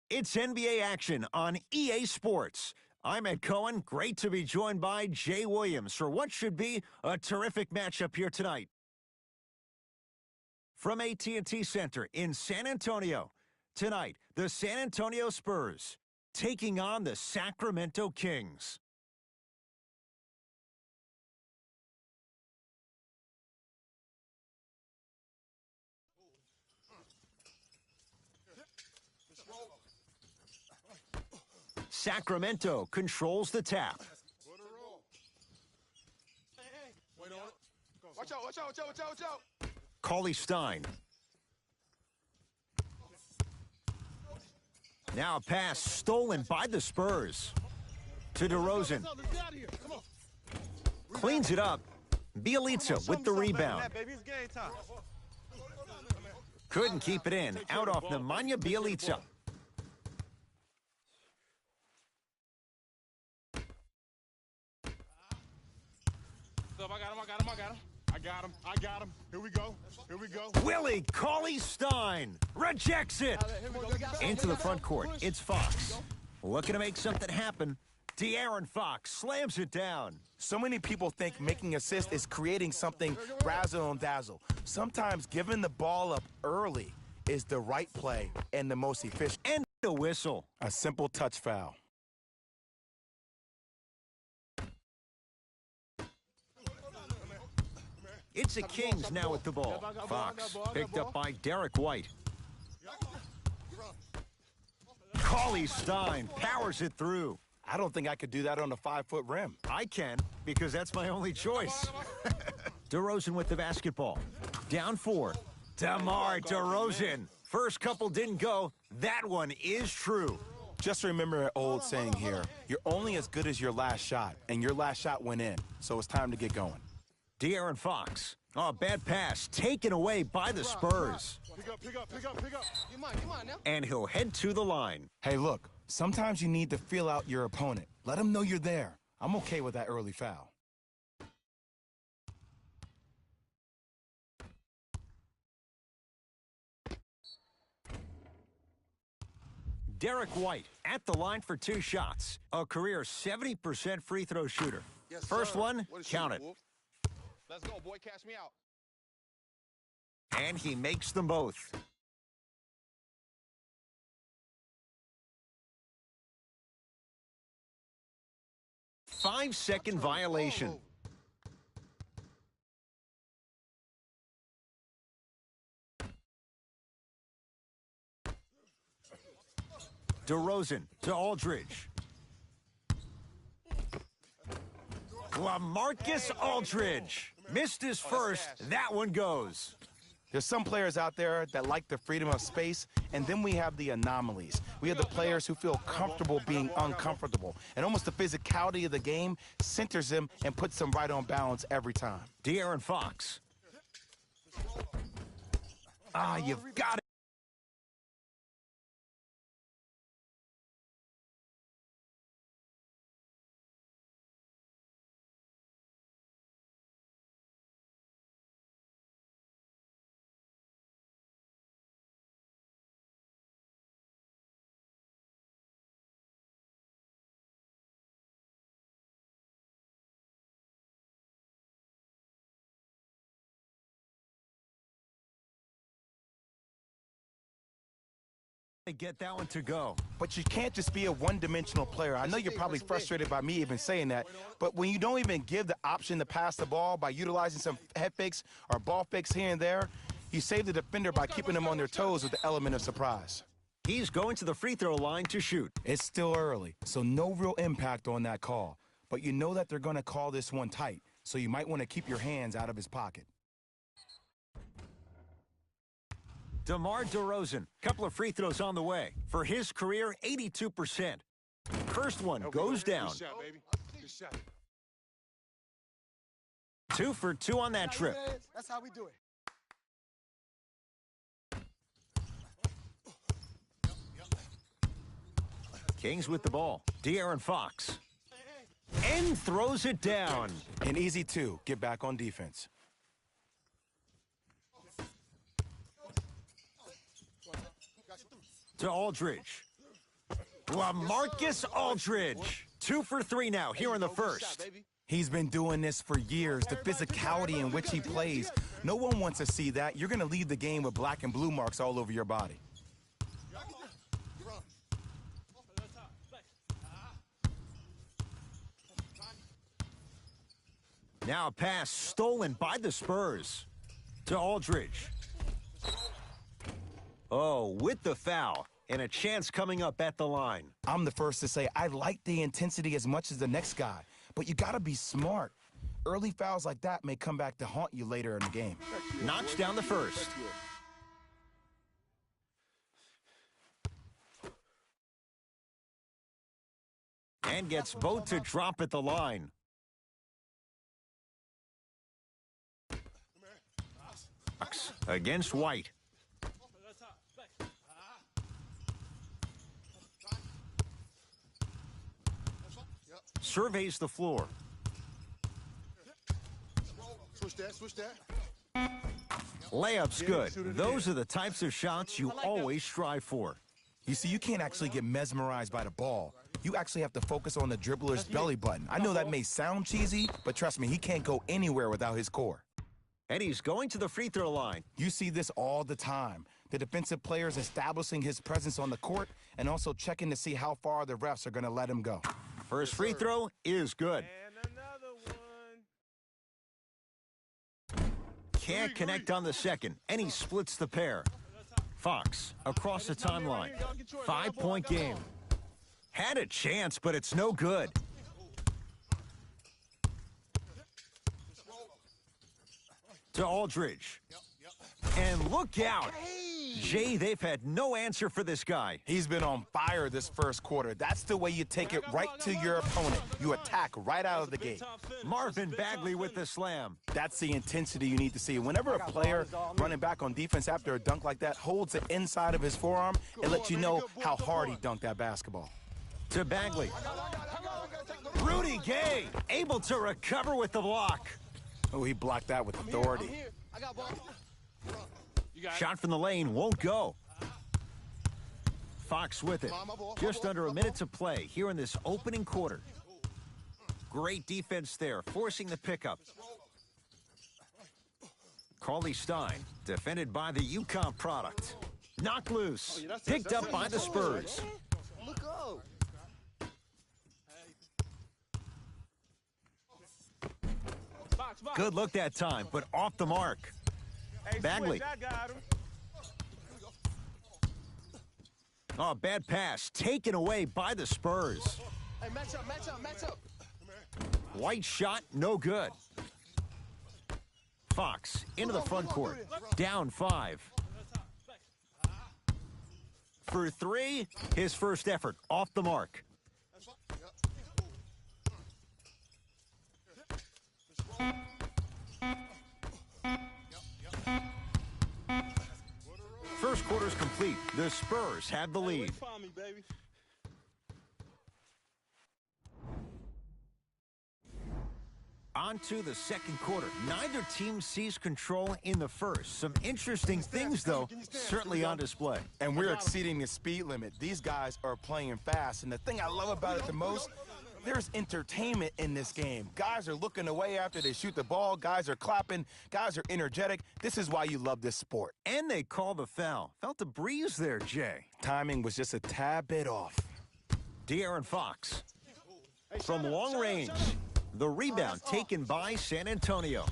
It's NBA action on EA Sports. I'm Ed Cohen. Great to be joined by Jay Williams for what should be a terrific matchup here tonight. From AT&T Center in San Antonio, tonight, the San Antonio Spurs taking on the Sacramento Kings. Sacramento controls the tap. Watch out. Cauley Stein. Now a pass stolen by the Spurs. To DeRozan. Cleans it up. Bjelica with the rebound. Couldn't keep it in. Out off Nemanja Bjelica. I got him. Here we go. Willie Cauley-Stein rejects it. Into the front court, it's Fox. Looking to make something happen. De'Aaron Fox slams it down. So many people think making assists is creating something razzle and dazzle. Sometimes giving the ball up early is the right play and the most efficient. And a whistle. A simple touch foul. It's the Kings now with the ball. Fox picked up by Derek White. Cauley-Stein powers it through. I don't think I could do that on a 5-foot rim. I can, because that's my only choice. DeRozan with the basketball. Down 4. DeMar DeRozan. First couple didn't go. That one is true. Just remember an old saying here. You're only as good as your last shot, and your last shot went in, so it's time to get going. De'Aaron Fox. Oh, bad pass taken away by the Spurs. Pick up. You mind now? And he'll head to the line. Hey, look, sometimes you need to feel out your opponent. Let them know you're there. I'm okay with that early foul. Derek White at the line for 2 shots. A career 70% free throw shooter. Yes, First sir. one, count it. Wolf? Let's go, boy. Cash me out. And he makes them both. Five-second violation. DeRozan to Aldridge. LaMarcus Aldridge missed his first. That one goes. There's some players out there that like the freedom of space, and then we have the anomalies. We have the players who feel comfortable being uncomfortable, and almost the physicality of the game centers them and puts them right on balance every time. De'Aaron Fox. You've got it. Get that one to go. But you can't just be a one-dimensional player. I know you're probably frustrated by me even saying that, but when you don't even give the option to pass the ball by utilizing some head fakes or ball fakes here and there, you save the defender by keeping them on their toes with the element of surprise. He's going to the free throw line to shoot. It's still early, so no real impact on that call. But you know that they're going to call this one tight, so you might want to keep your hands out of his pocket. DeMar DeRozan, couple of free throws on the way. For his career, 82%. First one goes down. Good shot, baby. Good shot. 2 for 2 on that trip. That's how we do it. Kings with the ball. De'Aaron Fox. And throws it down. An easy 2. Get back on defense. To Aldridge. LaMarcus Aldridge. 2 for 3 now here in the first. He's been doing this for years. The physicality in which he plays. No one wants to see that. You're going to leave the game with black and blue marks all over your body. Now a pass stolen by the Spurs to Aldridge. Oh, with the foul. And a chance coming up at the line. I'm the first to say I like the intensity as much as the next guy, but you got to be smart. Early fouls like that may come back to haunt you later in the game. Knocks down the first. And gets both to drop at the line. Against White. Surveys the floor. Switch that. Layup's good. Those are the types of shots you always strive for. You see, you can't actually get mesmerized by the ball. You actually have to focus on the dribbler's belly button. I know that may sound cheesy, but trust me, he can't go anywhere without his core. And he's going to the free throw line. You see this all the time. The defensive players establishing his presence on the court and also checking to see how far the refs are going to let him go. First free throw is good. And another one. Can't connect on the second, and he splits the pair. Fox across the timeline. 5-point game. Had a chance, but it's no good. To Aldridge. And look out. Jay, they've had no answer for this guy. He's been on fire this first quarter. That's the way you take it right to your opponent. You attack right out of the gate. Marvin Bagley with the slam. That's the intensity you need to see. Whenever a player running back on defense after a dunk like that holds the inside of his forearm, it lets you know how hard he dunked that basketball. To Bagley. Rudy Gay able to recover with the block. Oh, he blocked that with authority. Shot from the lane won't go. Fox with it. Just under a minute to play here in this opening quarter. Great defense there, forcing the pickup. Cauley Stein, defended by the UConn product. Knocked loose. Picked up by the Spurs. Look up. Good look that time, but off the mark. Bagley. Oh, bad pass. Taken away by the Spurs. Hey, match up. White shot, no good. Fox into the front court. Down 5. For 3, his first effort off the mark. First quarter's complete. The Spurs have the lead. On to the second quarter. Neither team sees control in the first. Some interesting things, though, certainly on display. And we're exceeding the speed limit. These guys are playing fast. And the thing I love about it the most, there's entertainment in this game. Guys are looking away after they shoot the ball. Guys are clapping. Guys are energetic. This is why you love this sport. And they called a foul. Felt a breeze there, Jay. Timing was just a tad bit off. De'Aaron Fox. From long range. The rebound taken by San Antonio.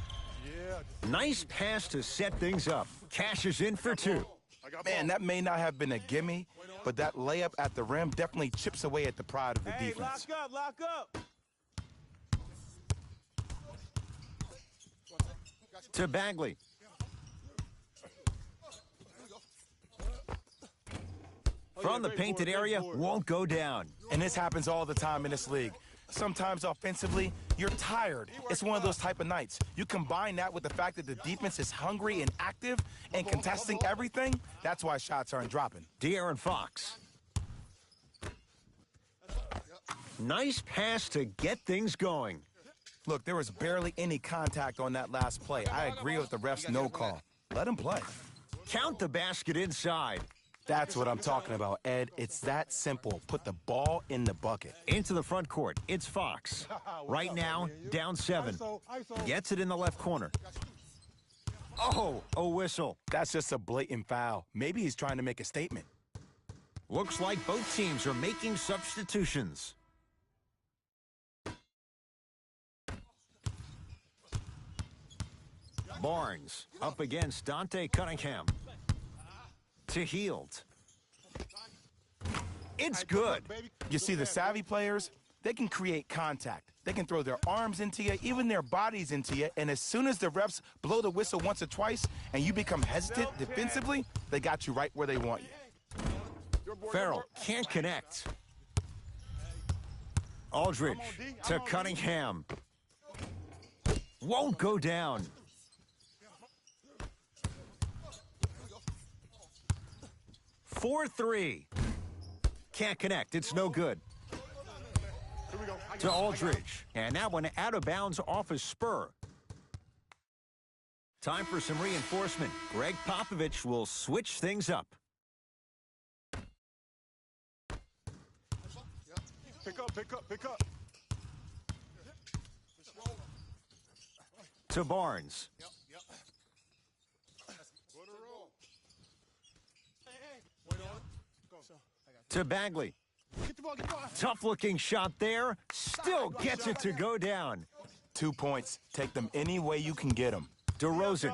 Nice pass to set things up. Cashes in for 2. Man, that may not have been a gimme, but that layup at the rim definitely chips away at the pride of the defense. Lock up. To Bagley. From the painted area, won't go down. And this happens all the time in this league. Sometimes offensively, you're tired. It's one of those type of nights. You combine that with the fact that the defense is hungry and active and contesting everything, that's why shots aren't dropping. De'Aaron Fox. Nice pass to get things going. Look, there was barely any contact on that last play. I agree with the ref's no call. Let him play. Count the basket inside. That's what I'm talking about, Ed. It's that simple. Put the ball in the bucket. Into the front court, it's Fox. Right now, down 7. Gets it in the left corner. Oh, a whistle. That's just a blatant foul. Maybe he's trying to make a statement. Looks like both teams are making substitutions. Barnes up against Dante Cunningham. To Hield. It's good. You see, the savvy players, they can create contact. They can throw their arms into you, even their bodies into you, and as soon as the refs blow the whistle once or twice and you become hesitant defensively, they got you right where they want you. Farrell can't connect. Aldridge to Cunningham. Won't go down. Four, 3. Can't connect. It's no good. To Aldridge. And that one out of bounds off his spur. Time for some reinforcement. Greg Popovich will switch things up. Pick up, pick up, pick up. To Barnes. To Bagley. Tough-looking shot there. Still gets it to go down. 2 points. Take them any way you can get them. DeRozan.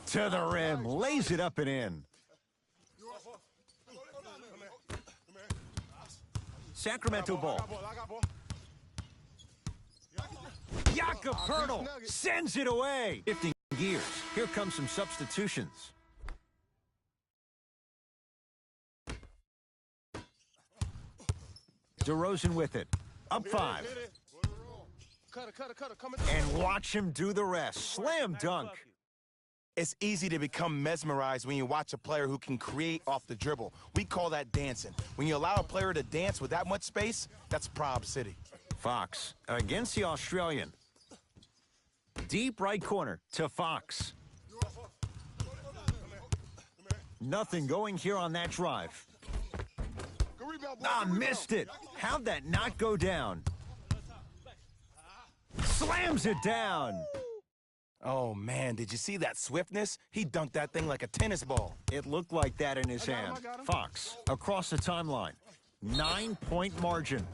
To the rim. Lays it up and in. Sacramento ball. Jakob Poeltl sends it away. 15 gears. Here come some substitutions. DeRozan with it. Up 5. And watch him do the rest. Slam dunk. It's easy to become mesmerized when you watch a player who can create off the dribble. We call that dancing. When you allow a player to dance with that much space, that's Prob City. Fox against the Australian. Deep right corner to Fox. Nothing going here on that drive. Missed it. How'd that not go down? Slams it down. Oh, man, did you see that swiftness? He dunked that thing like a tennis ball. It looked like that in his hand. Fox across the timeline. 9-point margin.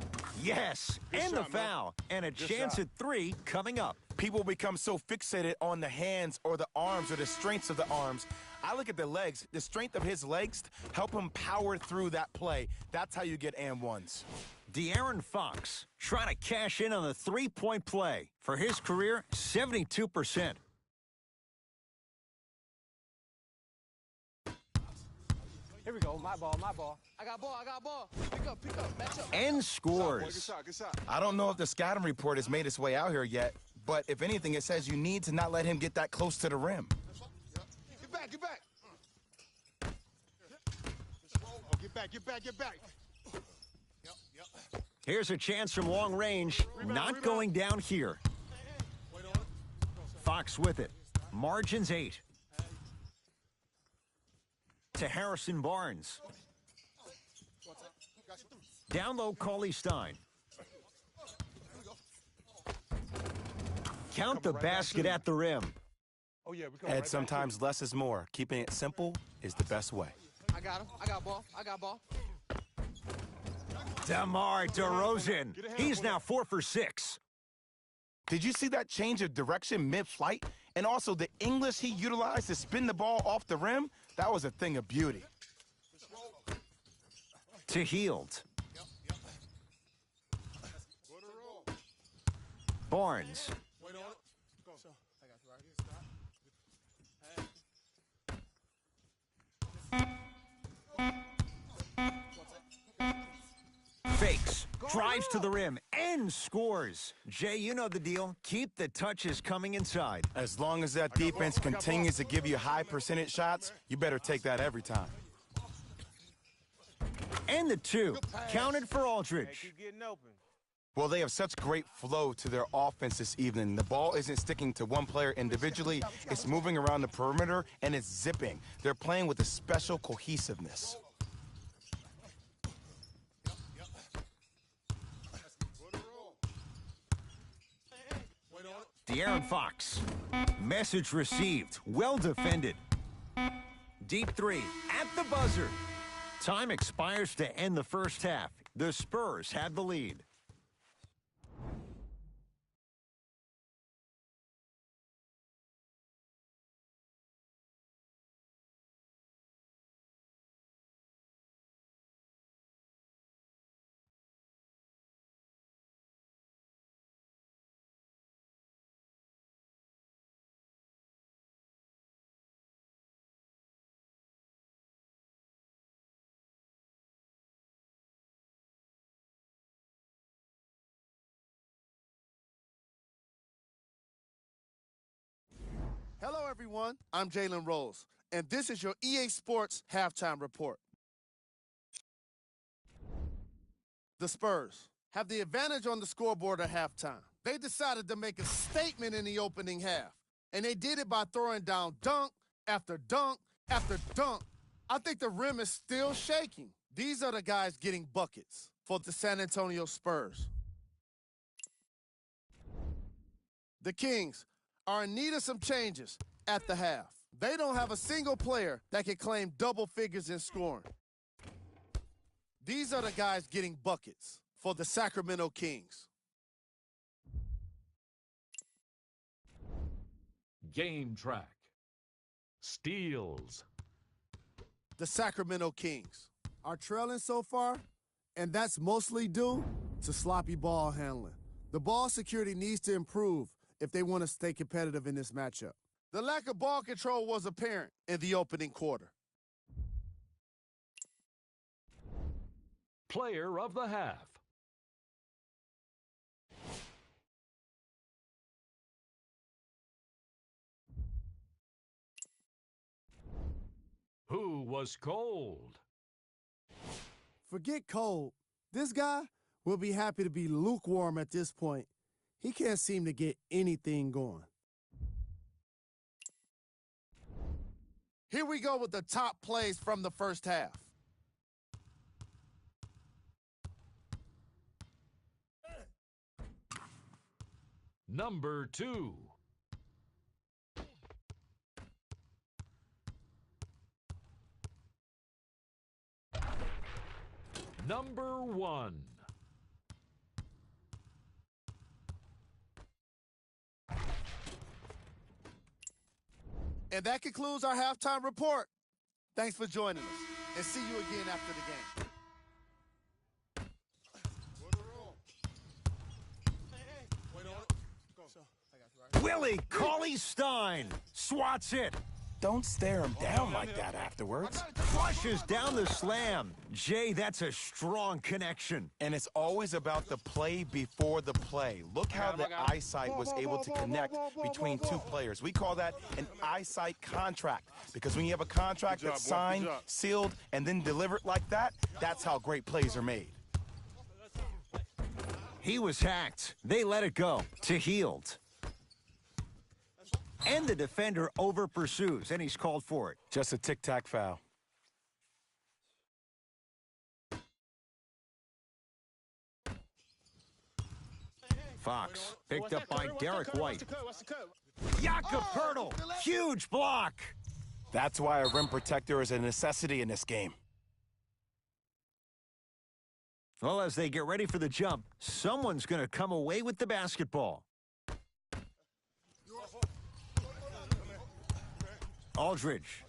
Yes, and the foul. And a chance at 3 coming up. People become so fixated on the hands or the arms or the strengths of the arms. I look at the legs. The strength of his legs help him power through that play. That's how you get and ones. De'Aaron Fox trying to cash in on the 3-point play. For his career, 72%. Here we go. My ball, my ball. I got ball, I got ball. Pick up, match up. And scores. Good shot. I don't know if the scouting report has made its way out here yet, but if anything, it says you need to not let him get that close to the rim. Get back. Get back. Here's a chance from long range. Not going down here. Fox with it. Margins 8. To Harrison Barnes. Down low, Cauley Stein. Count the basket at the rim. Ed, sometimes less is more. Keeping it simple is the best way. I got him. I got ball. DeMar DeRozan. He's now 4 for 6. Did you see that change of direction mid-flight? And also the English he utilized to spin the ball off the rim? That was a thing of beauty. To Hield. Barnes. Fakes, drives to the rim, and scores. Jay, you know the deal. Keep the touches coming inside. As long as that defense continues to give you high percentage shots, you better take that every time. And the 2, counted for Aldridge. Keep getting open. Well, they have such great flow to their offense this evening. The ball isn't sticking to one player individually. It's moving around the perimeter, and it's zipping. They're playing with a special cohesiveness. De'Aaron Fox. Message received. Well defended. Deep three at the buzzer. Time expires to end the first half. The Spurs have the lead. Hello, everyone. I'm Jalen Rose, and this is your EA Sports Halftime Report. The Spurs have the advantage on the scoreboard at halftime. They decided to make a statement in the opening half, and they did it by throwing down dunk after dunk after dunk. I think the rim is still shaking. These are the guys getting buckets for the San Antonio Spurs. The Kings are in need of some changes at the half. They don't have a single player that can claim double figures in scoring. These are the guys getting buckets for the Sacramento Kings. Game track. Steals. The Sacramento Kings are trailing so far, and that's mostly due to sloppy ball handling. The ball security needs to improve if they want to stay competitive in this matchup. The lack of ball control was apparent in the opening quarter. Player of the half. Who was cold? Forget cold. This guy will be happy to be lukewarm at this point. He can't seem to get anything going. Here we go with the top plays from the first half. Number 2. Number 1. And that concludes our halftime report. Thanks for joining us, and see you again after the game. Willie Cauley-Stein swats it. Don't stare him down like that afterwards. Flushes down the slam. Jay, that's a strong connection. And it's always about the play before the play. Look how the eyesight was able to connect between two players. We call that an eyesight contract, because when you have a contract that's signed, sealed, and then delivered like that, that's how great plays are made. He was hacked. They let it go to Hield. And the defender over-pursues, and he's called for it. Just a tic-tac foul. Fox picked up by Derek White. Jakob Poeltl, huge block. That's why a rim protector is a necessity in this game. Well, as they get ready for the jump, someone's going to come away with the basketball. Aldridge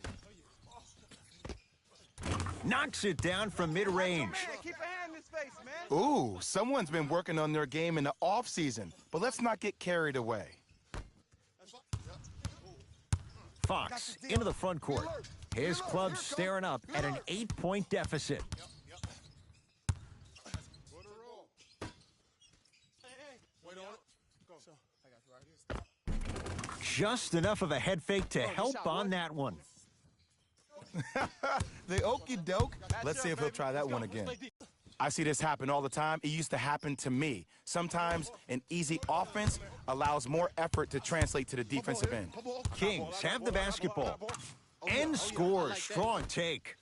knocks it down from mid-range. Keep a hand in his face, man. Ooh, someone's been working on their game in the offseason, but let's not get carried away. Fox into the front court. His club staring up at an 8-point deficit. Just enough of a head fake to help on that one. The okey doke. Let's see if he'll try that one again. I see this happen all the time. It used to happen to me. Sometimes an easy offense allows more effort to translate to the defensive end. Kings have the basketball and scores. Strong take.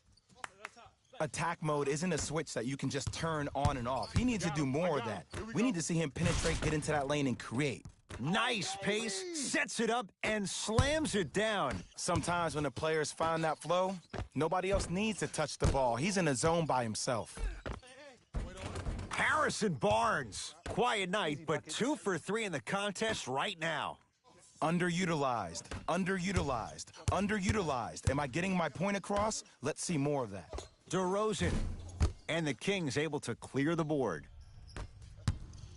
Attack mode isn't a switch that you can just turn on and off. He needs to do more of that. We need to see him penetrate, get into that lane, and create. Nice pace, sets it up, and slams it down. Sometimes when the players find that flow, nobody else needs to touch the ball. He's in a zone by himself. Harrison Barnes. Quiet night, but 2 for 3 in the contest right now. Underutilized, underutilized, underutilized. Am I getting my point across? Let's see more of that. DeRozan. And the Kings able to clear the board.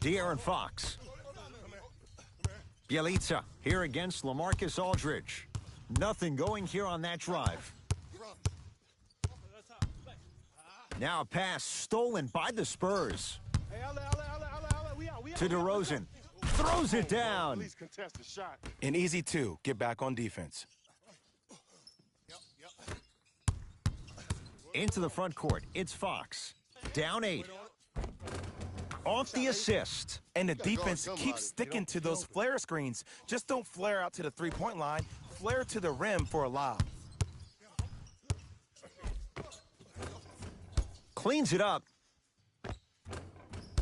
De'Aaron Fox. Bjelica here against LaMarcus Aldridge. Nothing going here on that drive. Now a pass stolen by the Spurs. To DeRozan. Throws it down. Please contest the shot. An easy 2. Get back on defense. Into the front court. It's Fox. Down 8. Off the assist. And the defense keeps sticking to those flare screens. Just don't flare out to the three-point line. Flare to the rim for a lob. Cleans it up.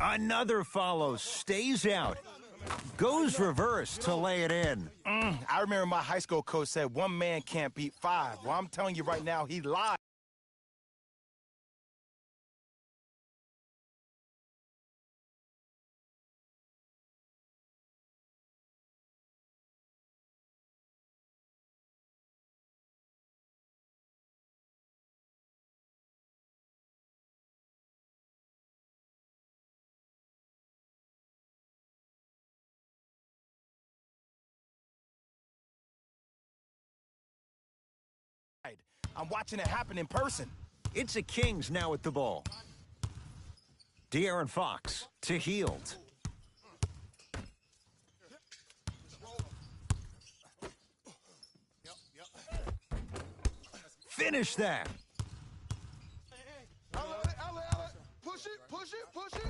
Another follow. Stays out. Goes reverse to lay it in. I remember my high school coach said 1 man can't beat 5. Well, I'm telling you right now, he lied. I'm watching it happen in person. It's the Kings now with the ball. De'Aaron Fox to Hield. Finish that. Push it, push it, push it.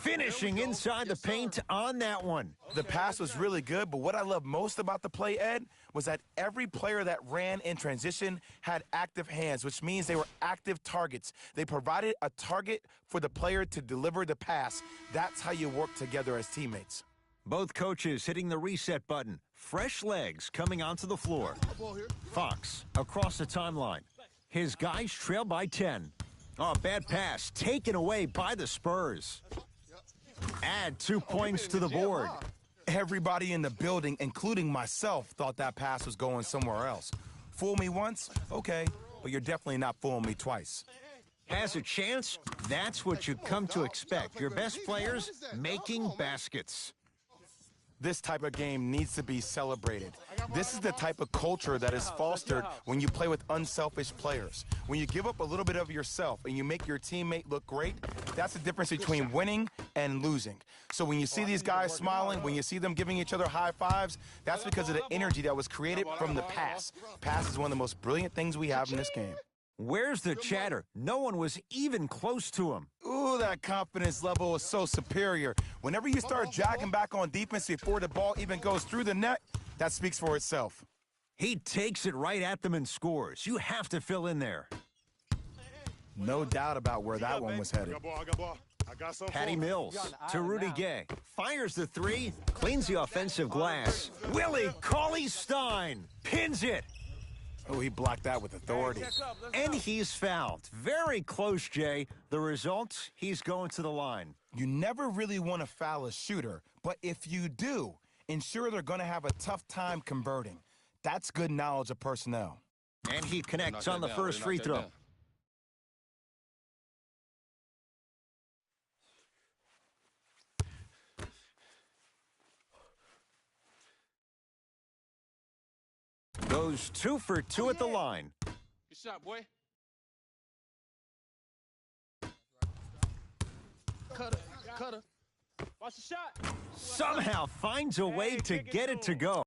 Finishing inside the paint on that one. The pass was really good, but what I love most about the play, Ed, was that every player that ran in transition had active hands, which means they were active targets. They provided a target for the player to deliver the pass. That's how you work together as teammates. Both coaches hitting the reset button. Fresh legs coming onto the floor. Fox across the timeline. His guys trail by 10. Oh, bad pass taken away by the Spurs. Add 2 points to the board. Everybody in the building, including myself, thought that pass was going somewhere else. Fool me once? Okay, but you're definitely not fooling me twice. Has a chance? That's what you come to expect. Your best players making baskets. This type of game needs to be celebrated. This is the type of culture that is fostered when you play with unselfish players. When you give up a little bit of yourself and you make your teammate look great, that's the difference between winning and losing. So when you see these guys smiling, when you see them giving each other high fives, that's because of the energy that was created from the pass. Pass is one of the most brilliant things we have in this game. Where's the chatter? No one was even close to him. Ooh, that confidence level is so superior. Whenever you start jogging back on defense before the ball even goes through the net, that speaks for itself. He takes it right at them and scores. You have to fill in there. No doubt about where that one was headed. I got some. Patty Mills to Rudy Gay. Fires the 3, cleans the offensive glass. Willie Cauley-Stein pins it. Oh, he blocked that with authority. And he's fouled. Very close, Jay. The result, he's going to the line. You never really want to foul a shooter, but if you do, ensure they're going to have a tough time converting. That's good knowledge of personnel. And he connects on the first free throw. Goes 2 for 2 at the line. Good shot, boy. Cutter. Watch the shot. Somehow finds a way to get it to go.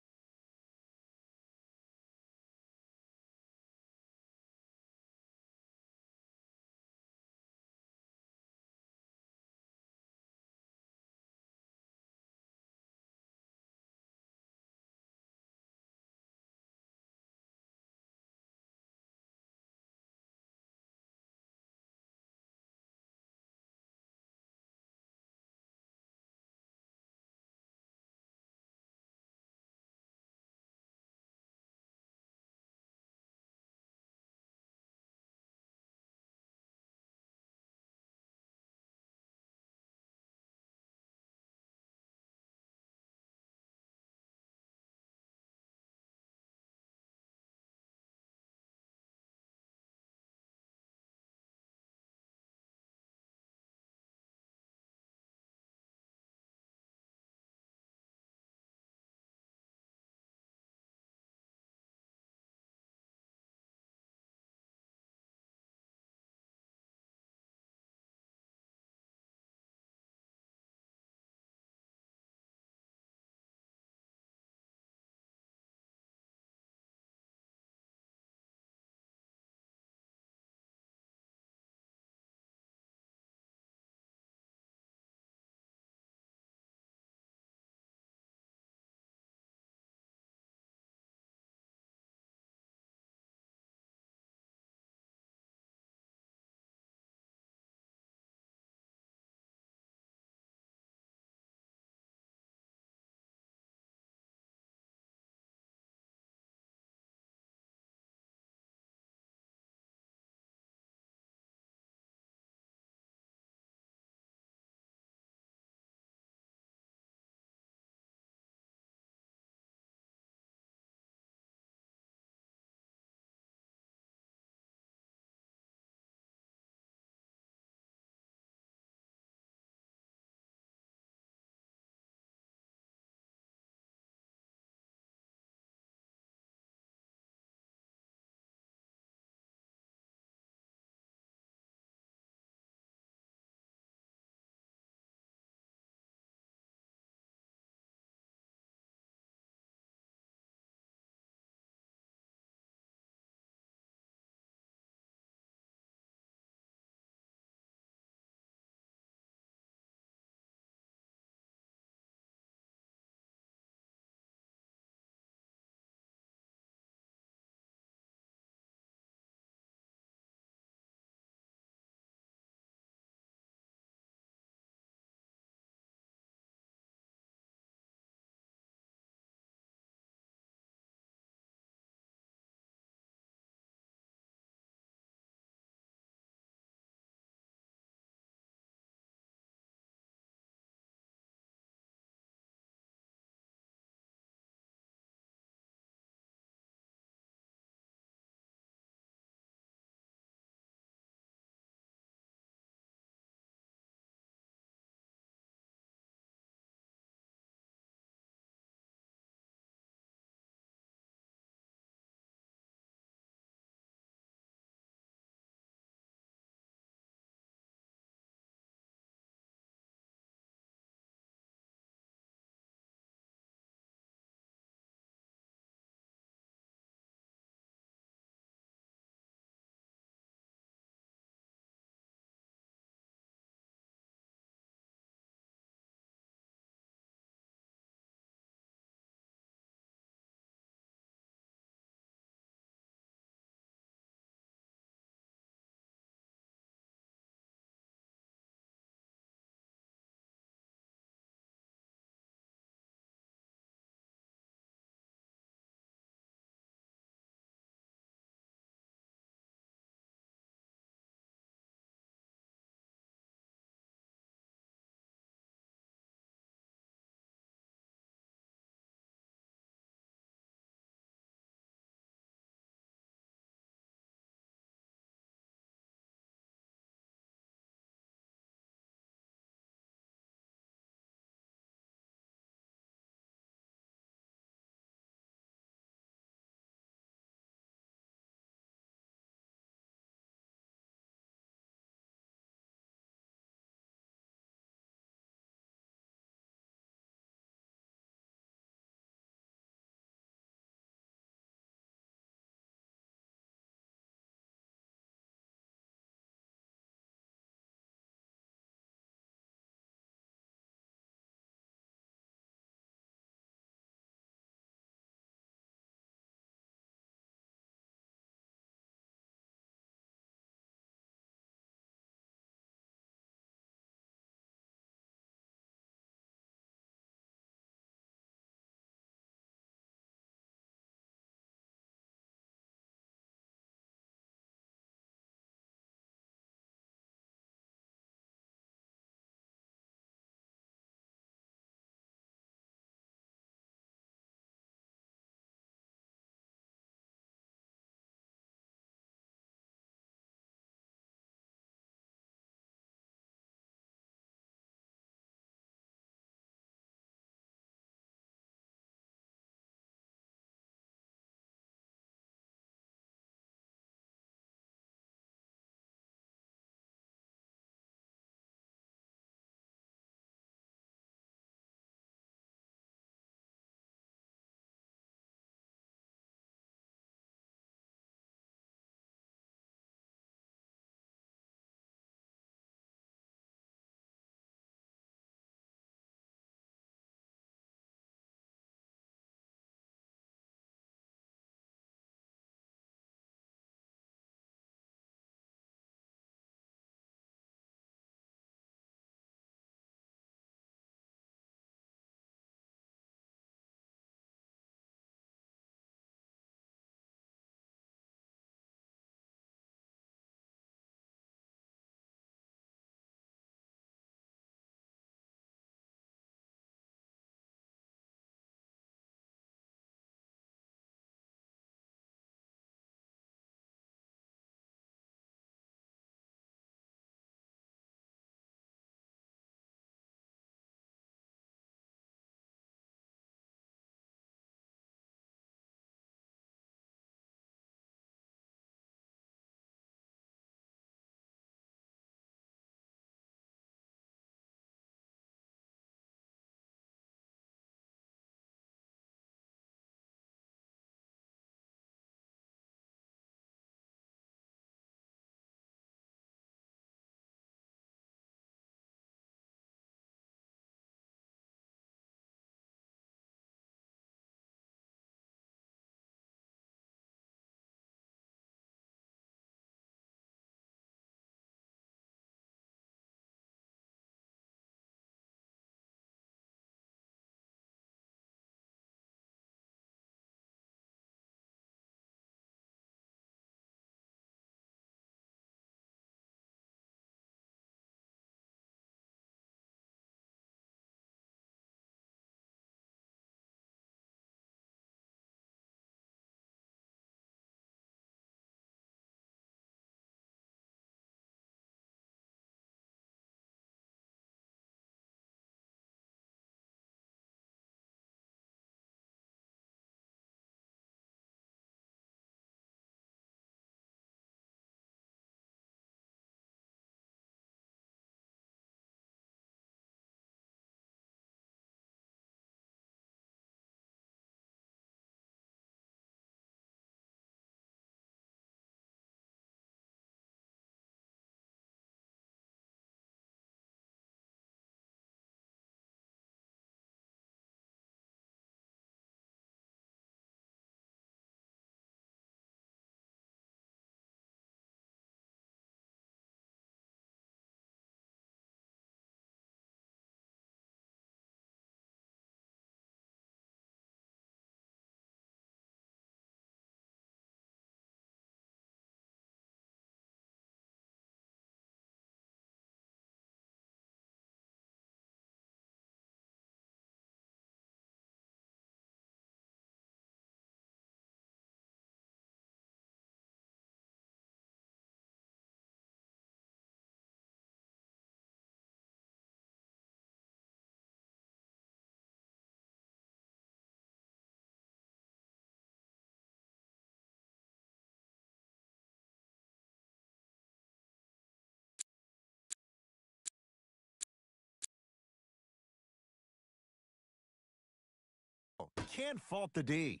Can't fault the D.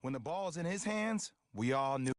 When the ball's in his hands, we all knew.